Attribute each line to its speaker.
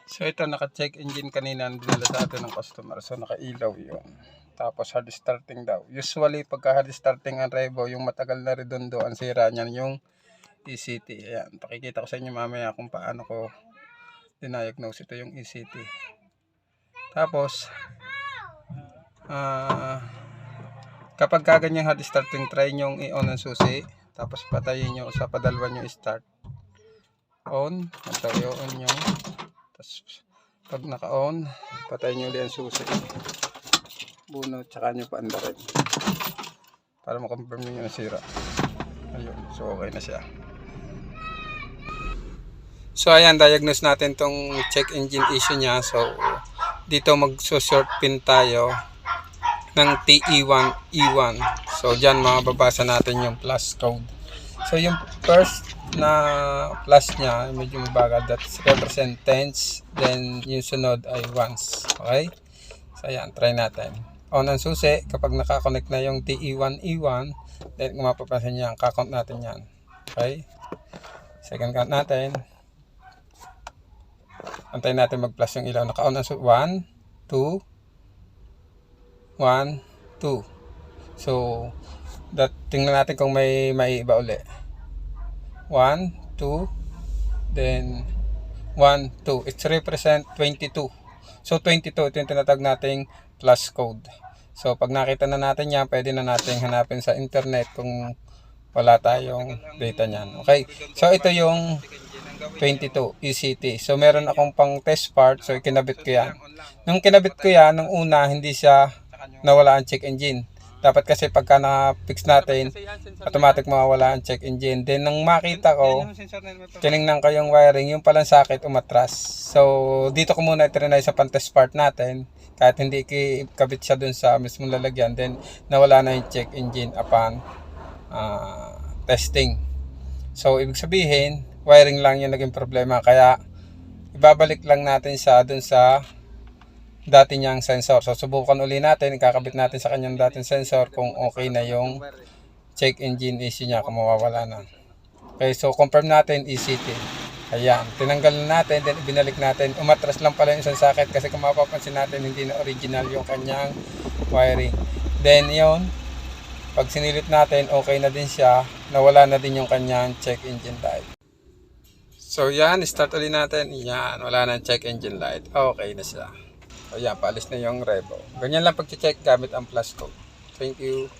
Speaker 1: So ito naka-check engine kanina ang dinala sa atin ng customer. So nakailaw yun. Tapos hard starting daw. Usually pagka hard starting ang Revo, yung matagal na redondo, ang sira niyan yung ECT. Ayan, pakikita ko sa inyo mamaya kung paano ko diniagnose ito yung ECT. Tapos kapag kaganyang hard starting, try nyo i-on ang susi. Tapos patayin nyo sa padalwa nyo start. On, on nyo. Tapos pag naka-on, patayin nyo ulit ang susi. Bunot, tsaka nyo paandarin. Para makonfirm nyo yung sira. Ayun, so okay na siya. So ayan, diagnose natin tong check engine issue nya. So dito magso-short pin tayo ng TE1 E1. So dyan mababasa natin yung plus code. So yung first na plus nya, medyo mabagal, that represent tens, then yung sunod ay ones. Okay? So ayan, try natin. On ang susi, kapag nakakonect na yung TE1 E1, then kung mapapansin nyo, kakount natin yan. Okay? Second count natin. Antayin natin mag-plus yung ilaw. Naka-on ang susi. 1, 2, 1, 2. So, tingnan natin kung may iba uli. 1, 2, then 1, 2. It's represent 22. So, 22, ito yung tinatawag nating plus code. So, pag nakita na natin yan, pwede na natin hanapin sa internet kung wala tayong data niyan. Okay? So, ito yung 22 ECT. So, meron akong pang test part. So, kinabit ko yan. Nung kinabit ko yan, nung una, hindi siya nawala ang check engine. Dapat kasi pagka na-fix natin, automatic mawawala ang check engine. Then, nang makita ko, tinignan ko yung wiring, yung palang sakit umatras. So, dito ko muna itrinay sa pang-test part natin. Kahit hindi ikabit siya dun sa mismong lalagyan. Then, nawala na yung check engine upon testing. So, ibig sabihin, wiring lang yung naging problema. Kaya, ibabalik lang natin siya dun sa dati niyang sensor. So, subukan uli natin, ikakabit natin sa kanyang dating sensor kung okay na yung check engine issue niya, kung mawawala na. Okay, so confirm natin ECT. Ayan, tinanggal na natin, then binalik natin. Umatras lang pala yung isang socket kasi kung mapapansin natin, hindi na original yung kanyang wiring. Then, yun, pag sinilit natin, okay na din siya. Nawala na din yung kanyang check engine light. So, yan, start ulit natin. Yan, wala na check engine light. Okay na siya. So, yan, paalis na yung Revo. Ganyan lang pag-check gamit ang plus code. Thank you.